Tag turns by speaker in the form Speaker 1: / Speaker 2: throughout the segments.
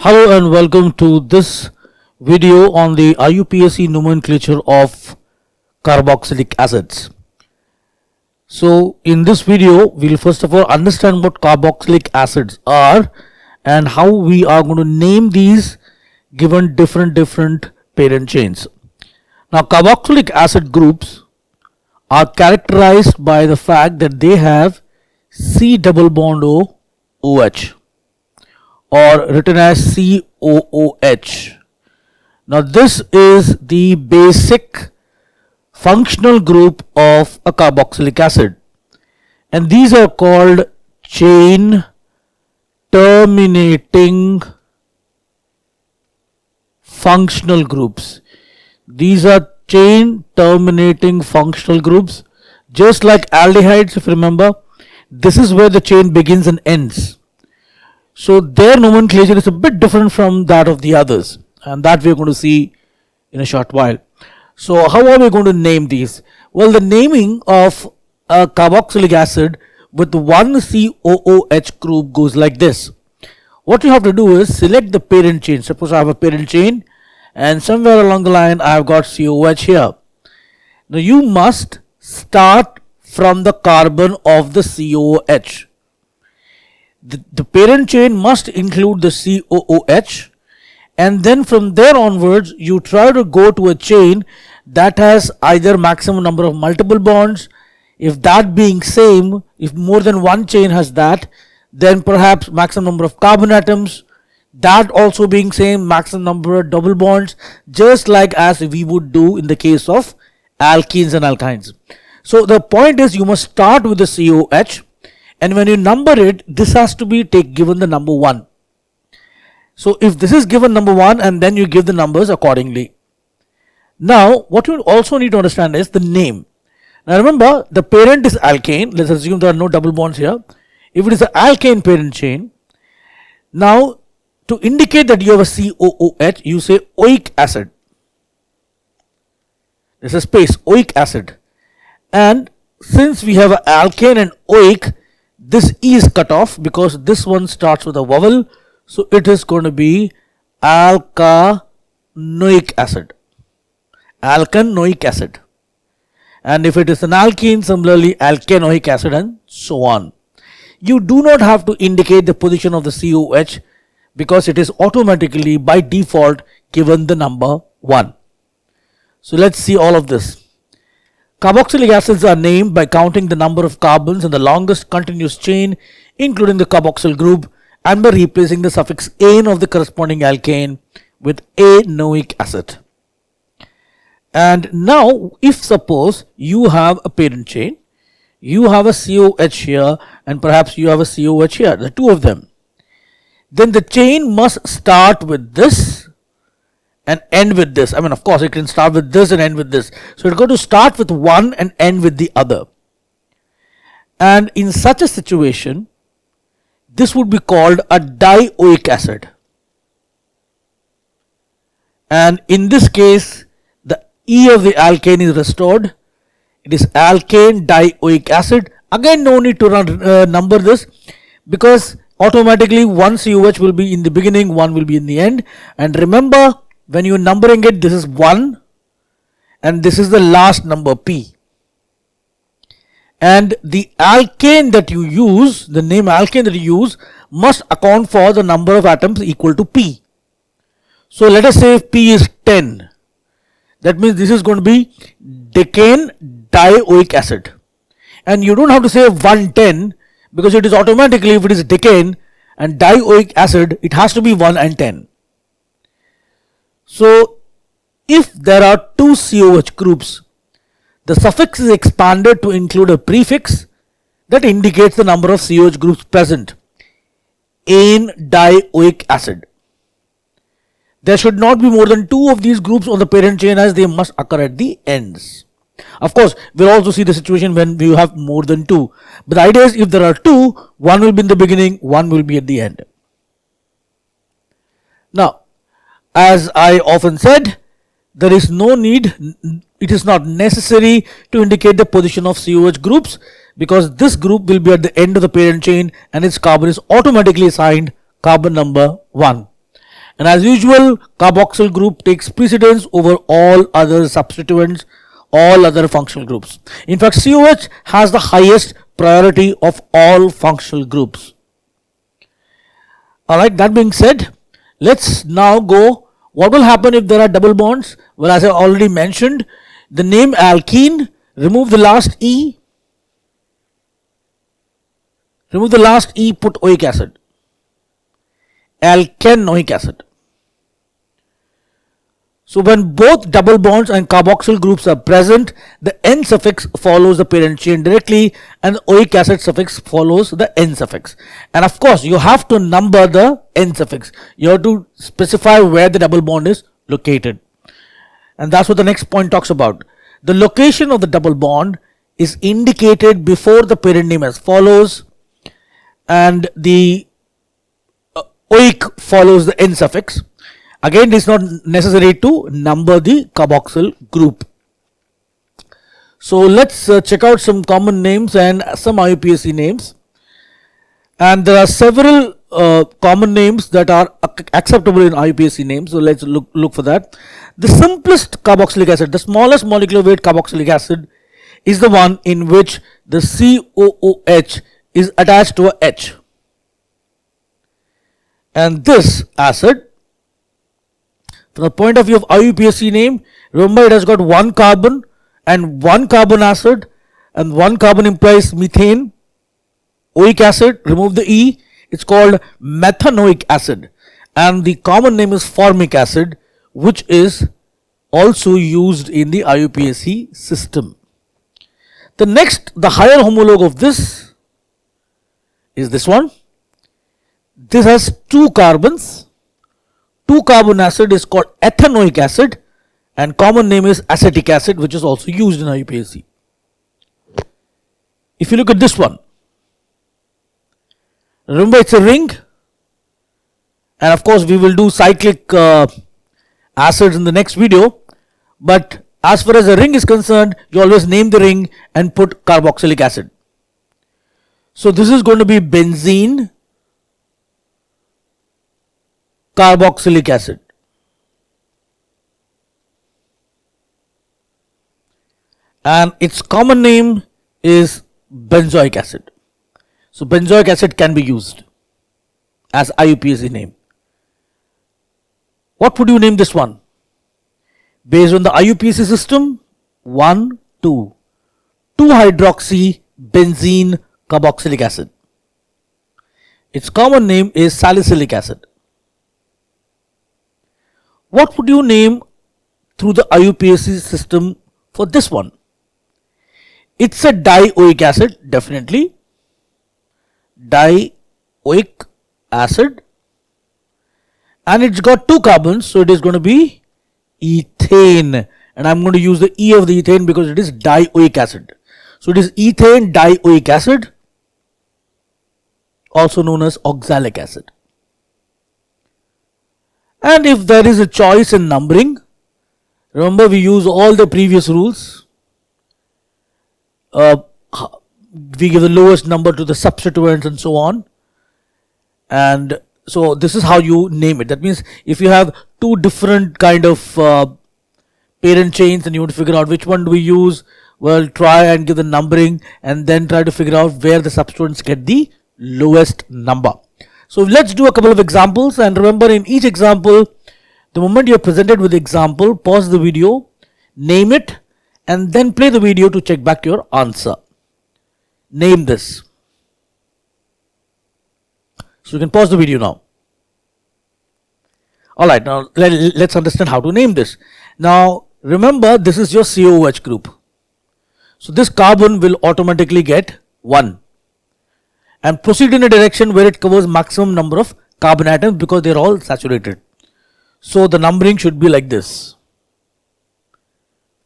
Speaker 1: Hello and welcome to this video on the IUPAC nomenclature of carboxylic acids. So in this video we'll first of all understand what carboxylic acids are and how we are going to name these given different parent chains. Now carboxylic acid groups are characterized by the fact that they have C double bond O OH, or written as COOH. Now this is the basic functional group of a carboxylic acid, and these are called chain terminating functional groups. These are chain terminating functional groups. Just like aldehydes, if you remember, this is where the chain begins and ends. So their nomenclature is a bit different from that of the others, and that we're going to see in a short while. So how are we going to name these? Well, the naming of a carboxylic acid with one COOH group goes like this. What you have to do is select the parent chain. Suppose I have a parent chain and somewhere along the line I have got COOH here. Now you must start from the carbon of the COOH. The parent chain must include the COOH, and then from there onwards you try to go to a chain that has either maximum number of multiple bonds. If that being same, if more than one chain has that, then perhaps maximum number of carbon atoms, that also being same, maximum number of double bonds, just like as we would do in the case of alkenes and alkynes. So the point is, you must start with the COOH, and when you number it, this has to be given the number 1. So if this is given number 1, and then you give the numbers accordingly. Now what you also need to understand is the name. Now remember, the parent is alkane. Let's assume there are no double bonds here. If it is an alkane parent chain, now to indicate that you have a COOH, you say oic acid. There's a space, oic acid. And since we have an alkane and oic, this E is cut off because this one starts with a vowel, so it is going to be alkanoic acid. Alkanoic acid. And if it is an alkene, similarly alkanoic acid, and so on. You do not have to indicate the position of the COOH because it is automatically by default given the number 1. So let's see all of this. Carboxylic acids are named by counting the number of carbons in the longest continuous chain, including the carboxyl group, and by replacing the suffix ane of the corresponding alkane with anoic acid. And now, if suppose you have a parent chain, you have a COH here, and perhaps you have a COH here, the two of them, then the chain must start with this and end with this. I mean, of course, it can start with this and end with this. So it's going to start with one and end with the other. And in such a situation, this would be called a dioic acid. And in this case, the E of the alkane is restored. It is alkane dioic acid. Again, no need to number this because automatically one COH will be in the beginning, one will be in the end. And remember, when you are numbering it, this is 1 and this is the last number P. And the alkane that you use, the name alkane that you use, must account for the number of atoms equal to P. So let us say if P is 10, that means this is going to be decane dioic acid. And you don't have to say 110 because it is automatically, if it is decane and dioic acid, it has to be 1 and 10. So if there are two COH groups, the suffix is expanded to include a prefix that indicates the number of COH groups present. Ane dioic acid. There should not be more than 2 of these groups on the parent chain, as they must occur at the ends. Of course, we'll also see the situation when we have more than 2. But the idea is, if there are 2, one will be in the beginning, one will be at the end. Now, as I often said, there is no need, it is not necessary to indicate the position of COH groups because this group will be at the end of the parent chain and its carbon is automatically assigned carbon number 1. And as usual, carboxyl group takes precedence over all other substituents, all other functional groups. In fact, COH has the highest priority of all functional groups. Alright, that being said, let's now go. What will happen if there are double bonds? Well, as I already mentioned, the name alkene, remove the last E. Remove the last E, put oic acid. Alkanoic acid. So when both double bonds and carboxyl groups are present, the N suffix follows the parent chain directly and the oic acid suffix follows the N suffix. And of course, you have to number the N suffix. You have to specify where the double bond is located. And that's what the next point talks about. The location of the double bond is indicated before the parent name as follows, and the oic follows the N suffix. Again, it is not necessary to number the carboxyl group. So let's check out some common names and some IUPAC names. And there are several common names that are acceptable in IUPAC names. So let's look for that. The simplest carboxylic acid, the smallest molecular weight carboxylic acid, is the one in which the COOH is attached to a H. And this acid, from the point of view of IUPAC name, remember it has got one carbon and one carbon acid, and one carbon implies methane. Oic acid, remove the E, it's called methanoic acid, and the common name is formic acid, which is also used in the IUPAC system. The next, the higher homologue of this is this one. This has two carbons. 2-carbon acid is called ethanoic acid, and common name is acetic acid, which is also used in IUPAC. If you look at this one, remember it's a ring, and of course we will do cyclic acids in the next video, but as far as a ring is concerned, you always name the ring and put carboxylic acid. So this is going to be benzene carboxylic acid. And its common name is benzoic acid. So benzoic acid can be used as IUPAC name. What would you name this one? Based on the IUPAC system, 1, 2. 2-hydroxy benzene carboxylic acid. Its common name is salicylic acid. What would you name through the IUPAC system for this one? It's a dioic acid, definitely. Dioic acid. And it's got 2 carbons, so it is going to be ethane. And I'm going to use the E of the ethane because it is dioic acid. So it is ethane dioic acid, also known as oxalic acid. And if there is a choice in numbering, remember we use all the previous rules. We give the lowest number to the substituents and so on. And so this is how you name it. That means if you have 2 different kind of parent chains and you want to figure out which one do we use, well, try and give the numbering and then try to figure out where the substituents get the lowest number. So let's do a couple of examples, and remember in each example, the moment you're presented with the example, pause the video, name it, and then play the video to check back your answer. Name this. So you can pause the video now. Alright, now let's understand how to name this. Now remember, this is your COOH group. So this carbon will automatically get 1. And proceed in a direction where it covers maximum number of carbon atoms because they are all saturated. So the numbering should be like this: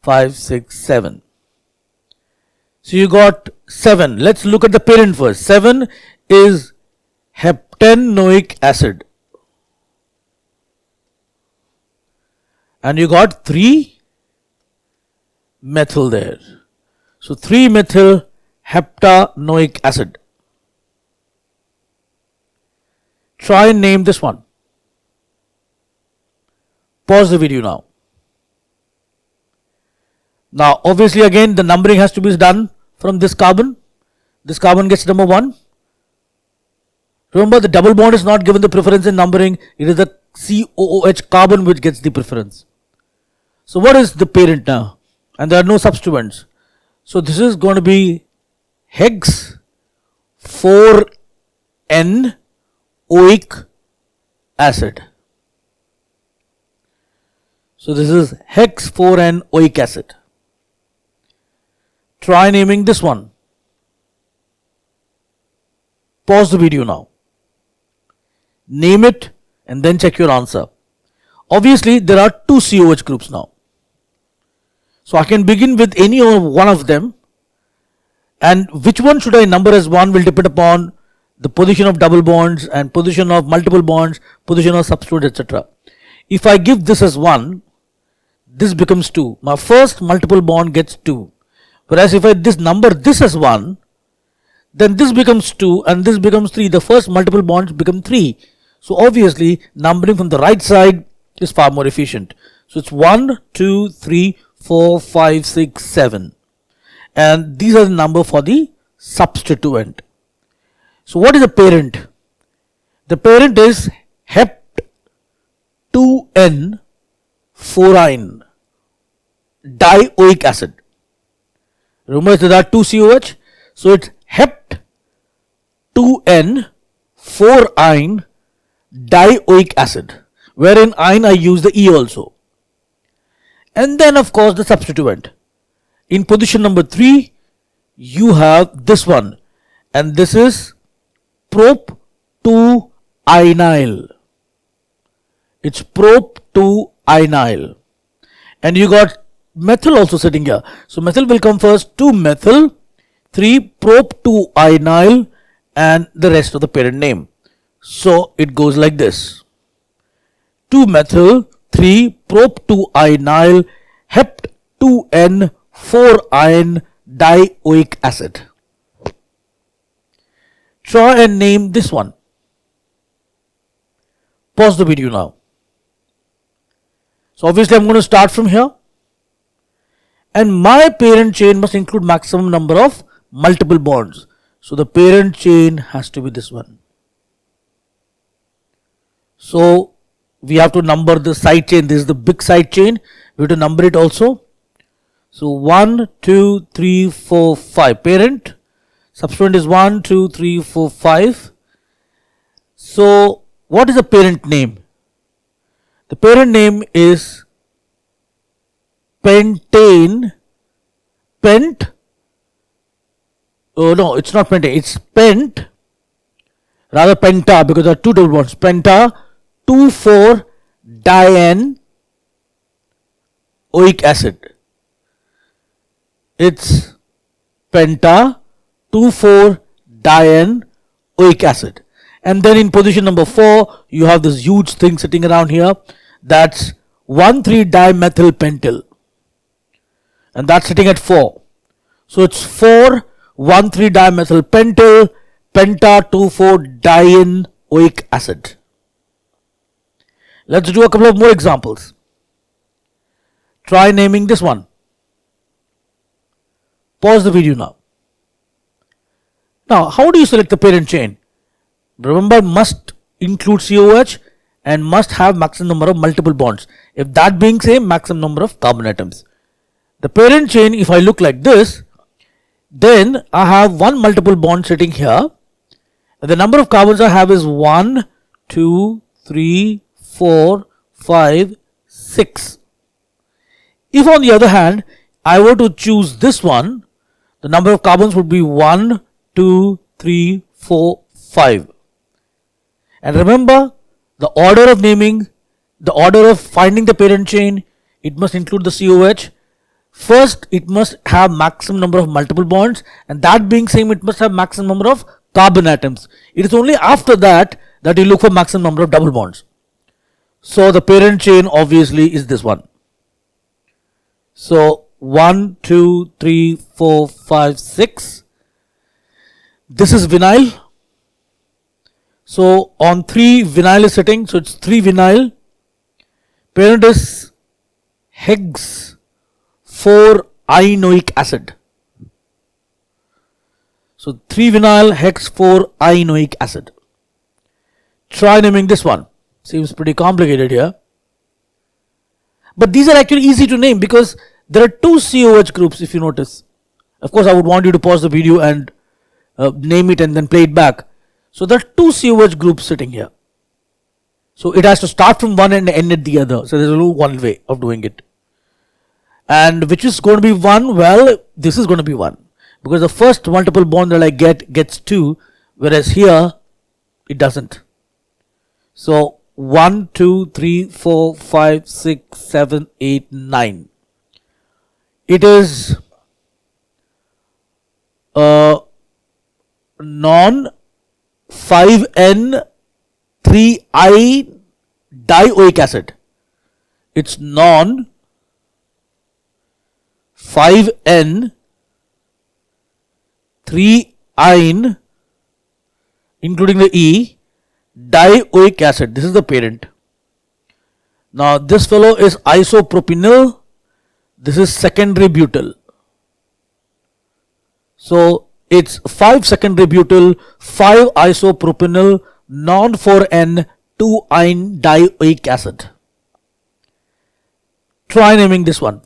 Speaker 1: 5, 6, 7. So you got 7. Let's look at the parent first. 7 is heptanoic acid. And you got 3 methyl there. So 3 methyl heptanoic acid. Try and name this one. Pause the video now. Now obviously again the numbering has to be done from this carbon. This carbon gets number 1. Remember, the double bond is not given the preference in numbering. It is the COOH carbon which gets the preference. So what is the parent now? And there are no substituents. So this is going to be hex 4N oic acid. So this is hex 4N oic acid. Try naming this one. Pause the video now. Name it and then check your answer. Obviously there are 2 COH groups now. So I can begin with any one of them, and which one should I number as 1 will depend upon the position of double bonds and position of multiple bonds, position of substituents, etc. If I give this as 1, this becomes 2. My first multiple bond gets 2. Whereas if I number this as 1, then this becomes 2 and this becomes 3. The first multiple bonds become 3. So obviously numbering from the right side is far more efficient. So it's 1, 2, 3, 4, 5, 6, 7. And these are the number for the substituent. So what is the parent? The parent is hept 2N 4-ine dioic acid. Remember there are 2 COH. So it's hept 2N 4-ine dioic acid, wherein ine I use the E also. And then of course the substituent. In position number 3 you have this one, and this is prop 2-inyl. It's prop 2-inyl. And you got methyl also sitting here. So methyl will come first, 2-methyl, 3 prop 2-inyl, and the rest of the parent name. So it goes like this: 2-methyl, 3 prop 2-inyl, hept 2N 4-ine dioic acid. Try and name this one. Pause the video now. So obviously I'm going to start from here, and my parent chain must include maximum number of multiple bonds. So the parent chain has to be this one. So we have to number the side chain. This is the big side chain. We have to number it also. So 1, 2, 3, 4, 5. Parent. Substituent is 1, 2, 3, 4, 5. So what is the parent name? The parent name is pentane. Oh no, it's not pentane. It's penta, because there are 2 double bonds. Penta 2,4-diene oic acid. It's penta 2,4-diene oic acid. And then in position number 4 you have this huge thing sitting around here, that's 1,3-dimethylpentyl, and that's sitting at 4. So it's 4,1,3-dimethylpentyl penta 2,4-diene oic acid. Let's do a couple of more examples. Try naming this one. Pause the video now. Now how do you select the parent chain? Remember, must include COH and must have maximum number of multiple bonds. If that being same, maximum number of carbon atoms. The parent chain, if I look like this, then I have one multiple bond sitting here, and the number of carbons I have is 1, 2, 3, 4, 5, 6. If on the other hand I were to choose this one, the number of carbons would be 1, 2, 3, 4, 5. And remember, the order of naming, the order of finding the parent chain, it must include the COH. First, it must have maximum number of multiple bonds, and that being same, it must have maximum number of carbon atoms. It is only after that that you look for maximum number of double bonds. So the parent chain obviously is this one. So 1, 2, 3, 4, 5, 6. This is vinyl. So on 3 vinyl is sitting, so it's 3 vinyl Parent is hex 4-ionoic acid. So 3-vinyl hex 4-ionoic acid. Try naming this one. Seems pretty complicated here. But these are actually easy to name because there are two COH groups, if you notice. Of course, I would want you to pause the video and name it and then play it back. So there are two COH groups sitting here. So it has to start from one and end at the other. So there's only one way of doing it. And which is going to be 1? Well, this is going to be 1. Because the first multiple bond that I gets 2, whereas here it doesn't. So 1, 2, 3, 4, 5, 6, 7, 8, 9. It is non 5N 3I dioic acid. It's non 5N 3-ine, including the E, dioic acid. This is the parent. Now this fellow is isopropenyl. This is secondary butyl. So it's 5 secondary butyl, 5 isopropenyl, non 4N 2-ine dioic acid. Try naming this one.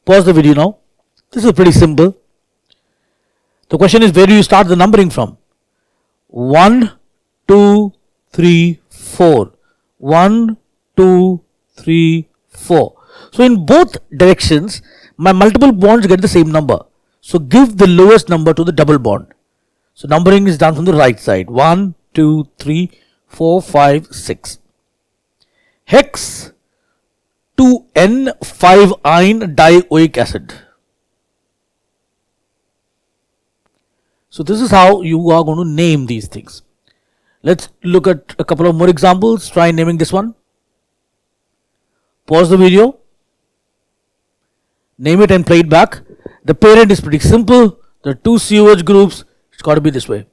Speaker 1: Pause the video now. This is pretty simple. The question is, where do you start the numbering from? 1, 2, 3, 4. 1, 2, 3, 4. So in both directions, my multiple bonds get the same number. So give the lowest number to the double bond. So numbering is done from the right side. 1, 2, 3, 4, 5, 6. Hex 2N 5-ine dioic acid. So this is how you are going to name these things. Let's look at a couple of more examples. Try naming this one. Pause the video. Name it and play it back. The parent is pretty simple. There are two COH groups. It's got to be this way.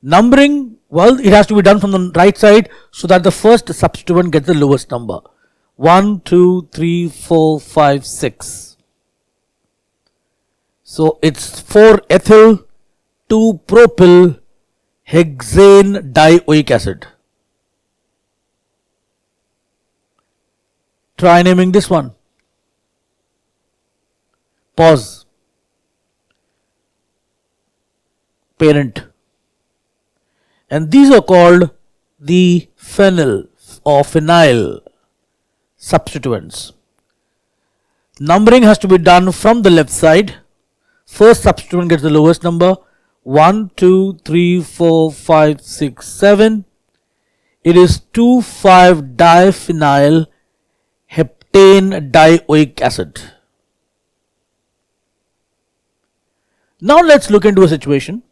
Speaker 1: Numbering, well, it has to be done from the right side so that the first substituent gets the lowest number. 1, 2, 3, 4, 5, 6. So it's 4-ethyl 2-propyl hexane dioic acid. Try naming this one. Pause. Parent. And these are called the phenyl or phenyl substituents. Numbering has to be done from the left side. First substituent gets the lowest number. 1, 2, 3, 4, 5, 6, 7. It is 2,5-diphenyl heptane dioic acid. Now let's look into a situation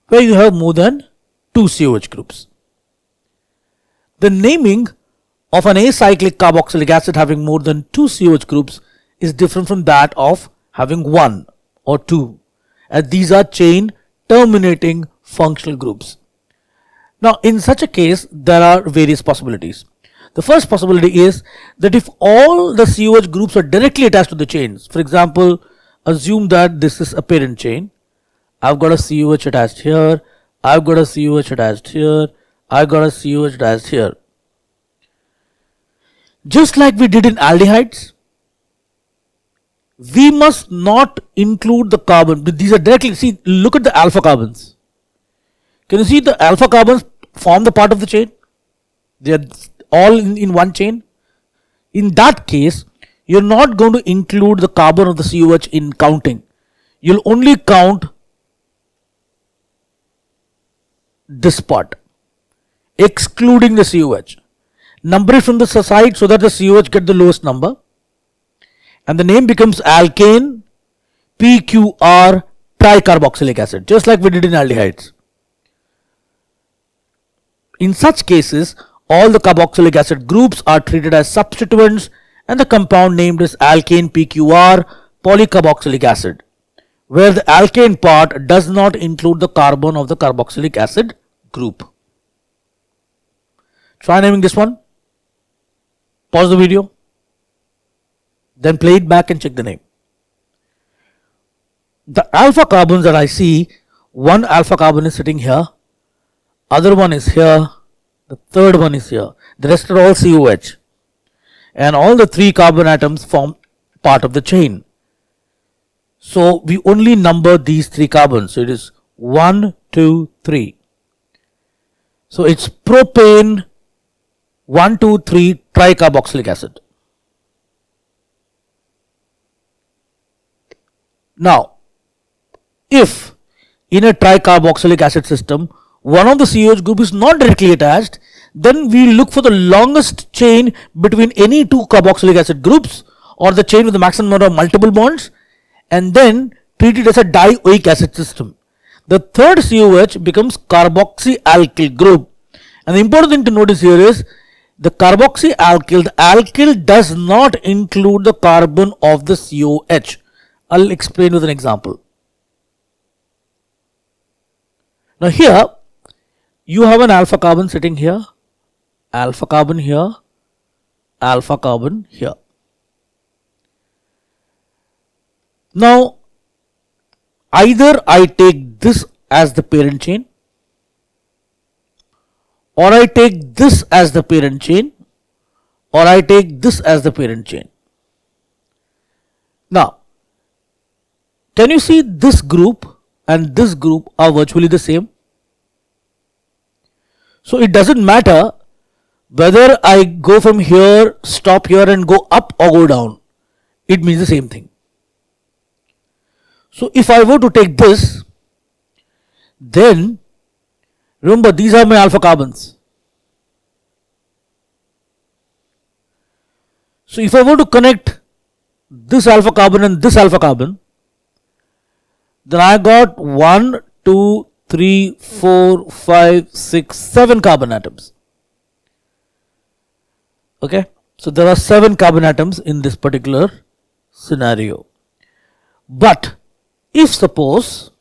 Speaker 1: where you have more than two COH groups. The naming of an acyclic carboxylic acid having more than two COH groups is different from that of having one or two, as these are chain terminating functional groups. Now in such a case there are various possibilities. The first possibility is that if all the COH groups are directly attached to the chains, for example, assume that this is a parent chain. I've got a COH attached here, I've got a COH attached here, I've got a COH attached here. Just like we did in aldehydes, we must not include the carbon. These are directly, see, look at the alpha carbons. Can you see the alpha carbons form the part of the chain? They are all in one chain. In that case, you're not going to include the carbon of the COH in counting. You'll only count this part, excluding the COH. Number it from the side so that the COH get the lowest number. And the name becomes alkane PQR tricarboxylic acid, just like we did in aldehydes. In such cases, all the carboxylic acid groups are treated as substituents and the compound named as alkane PQR polycarboxylic acid, where the alkane part does not include the carbon of the carboxylic acid group. Try naming this one. Pause the video. Then play it back and check the name. The alpha carbons that I see, one alpha carbon is sitting here, other one is here, the third one is here. The rest are all COH. And all the 3 carbon atoms form part of the chain. So we only number these 3 carbons. So it is 1, 2, 3. So it's propane 1, 2, 3 tricarboxylic acid. Now, if in a tricarboxylic acid system, one of the COH group is not directly attached, then we look for the longest chain between any 2 carboxylic acid groups, or the chain with the maximum number of multiple bonds, and then treat it as a dioic acid system. The third COH becomes carboxyalkyl group. And the important thing to notice here is the carboxyalkyl, the alkyl does not include the carbon of the COH. I'll explain with an example. Now here you have an alpha carbon sitting here, alpha carbon here, alpha carbon here. Now either I take this as the parent chain, or I take this as the parent chain, or I take this as the parent chain. Now, can you see this group and this group are virtually the same? So it doesn't matter whether I go from here, stop here and go up or go down. It means the same thing. So if I were to take this, then remember these are my alpha carbons. So if I were to connect this alpha carbon and this alpha carbon, then I got 1, 2, 3, 4, 5, 6, 7 carbon atoms. Okay, so there are 7 carbon atoms in this particular scenario. But if suppose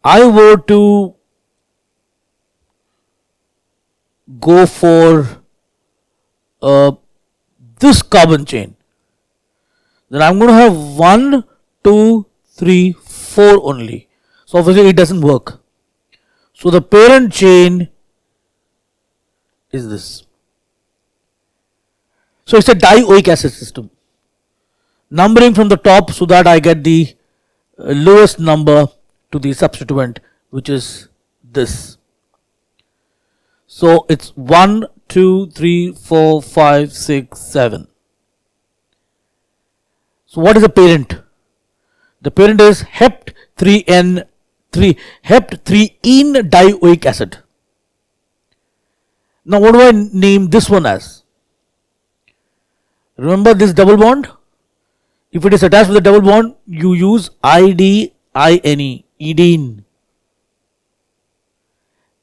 Speaker 1: I were to go for this carbon chain, then I'm going to have 1, 2, 3, 4 only. So obviously it doesn't work. So the parent chain is this. So it's a dioic acid system. Numbering from the top so that I get the lowest number to the substituent, which is this. So it's 1, 2, 3, 4, 5, 6, 7. So what is the parent? The parent is hept 3N3, hept 3-ene dioic acid. Now what do I name this one as? Remember this double bond? If it is attached with a double bond, you use IDINE, idine.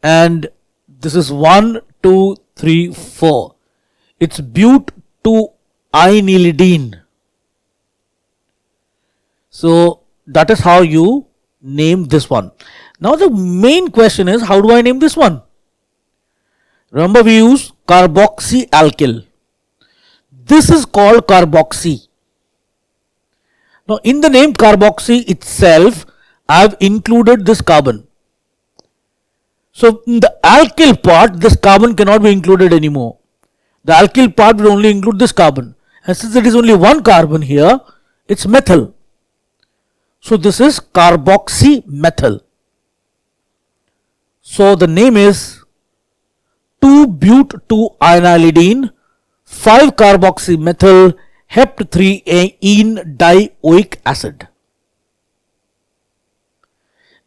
Speaker 1: And this is 1, 2, 3, 4. It's but-2-inylidene. So that is how you name this one. Now the main question is, how do I name this one? Remember we use carboxyalkyl. This is called carboxy. Now in the name carboxy itself, I have included this carbon. So in the alkyl part, this carbon cannot be included anymore. The alkyl part will only include this carbon. And since it is only one carbon here, it's methyl. So this is carboxymethyl. So the name is 2-but-2-inylidene 5-carboxymethyl hept 3-ene dioic acid.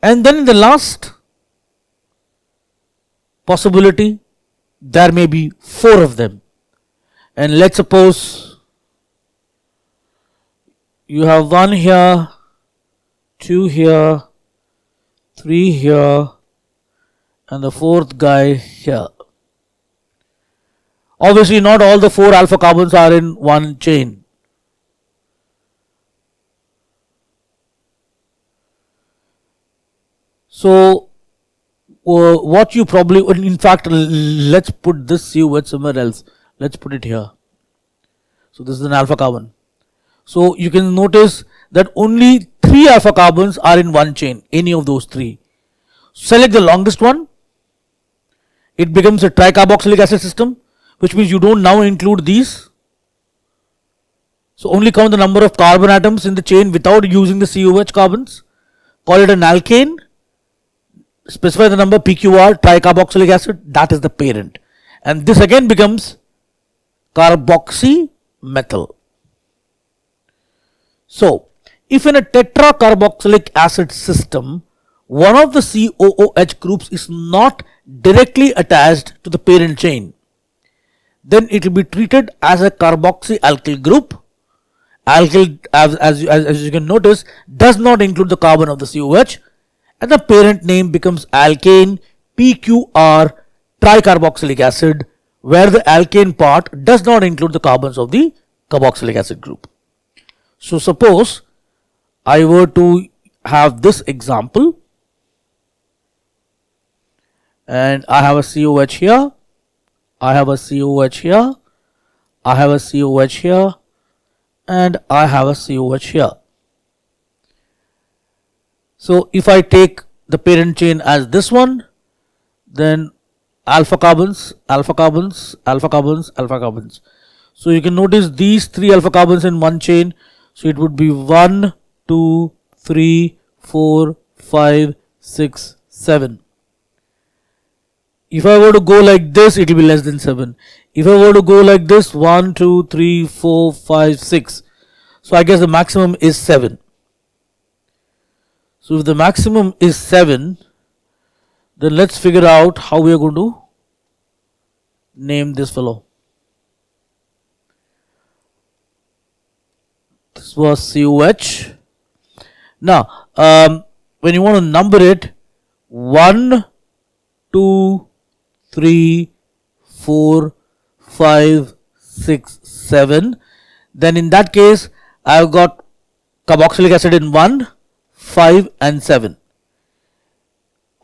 Speaker 1: And then in the last possibility, there may be 4 of them. And let's suppose you have 1 here, 2 here, 3 here, and the 4th guy here. Obviously not all the 4 alpha carbons are in one chain. So what you probably, in fact, let's put this COH somewhere else. Let's put it here. So this is an alpha carbon. So you can notice that only 3 alpha carbons are in one chain, any of those 3. Select the longest one. It becomes a tricarboxylic acid system, which means you don't now include these. So only count the number of carbon atoms in the chain without using the COH carbons. Call it an alkane. Specify the number PQR, tricarboxylic acid, that is the parent. And this again becomes carboxymethyl. So, if in a tetracarboxylic acid system, one of the COOH groups is not directly attached to the parent chain, then it will be treated as a carboxyalkyl group. Alkyl, as you can notice, does not include the carbon of the COH, and the parent name becomes alkane PQR tricarboxylic acid, where the alkane part does not include the carbons of the carboxylic acid group. So suppose I were to have this example, and I have a COH here, I have a COH here, I have a COH here, and I have a COH here. So if I take the parent chain as this one, then alpha carbons, alpha carbons, alpha carbons, alpha carbons. So you can notice these 3 alpha carbons in one chain. So it would be 1, 2, 3, 4, 5, 6, 7. If I were to go like this, it will be less than 7. If I were to go like this, 1, 2, 3, 4, 5, 6. So I guess the maximum is 7. So if the maximum is 7, then let's figure out how we are going to name this fellow. This was COH. Now, when you want to number it, 1, 2, 3, 4, 5, 6, 7. Then in that case, I've got carboxylic acid in 1, 5 and 7.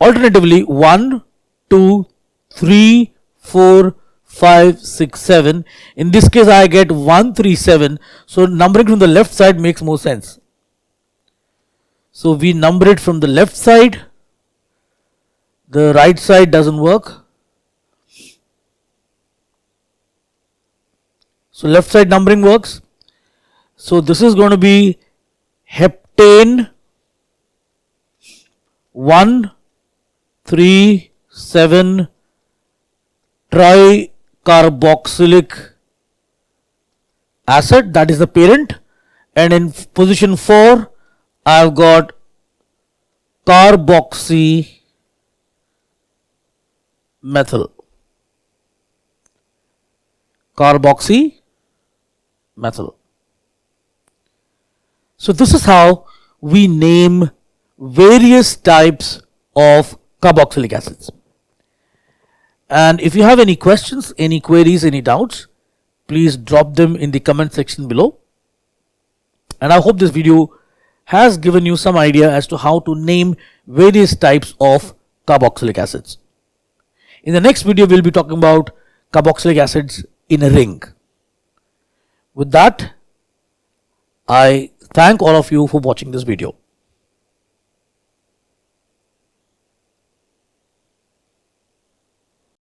Speaker 1: Alternatively, 1, 2, 3, 4, 5, 6, 7. In this case, I get 1, 3, 7. So numbering from the left side makes more sense. So we number it from the left side. The right side doesn't work. So left side numbering works. So this is going to be heptane 1, 3, 7 tricarboxylic acid, that is the parent, and in position 4 I have got carboxymethyl. Carboxymethyl. So this is how we name various types of carboxylic acids. And if you have any questions, any queries, any doubts, please drop them in the comment section below. And I hope this video has given you some idea as to how to name various types of carboxylic acids. In the next video, we'll be talking about carboxylic acids in a ring. With that, I thank all of you for watching this video.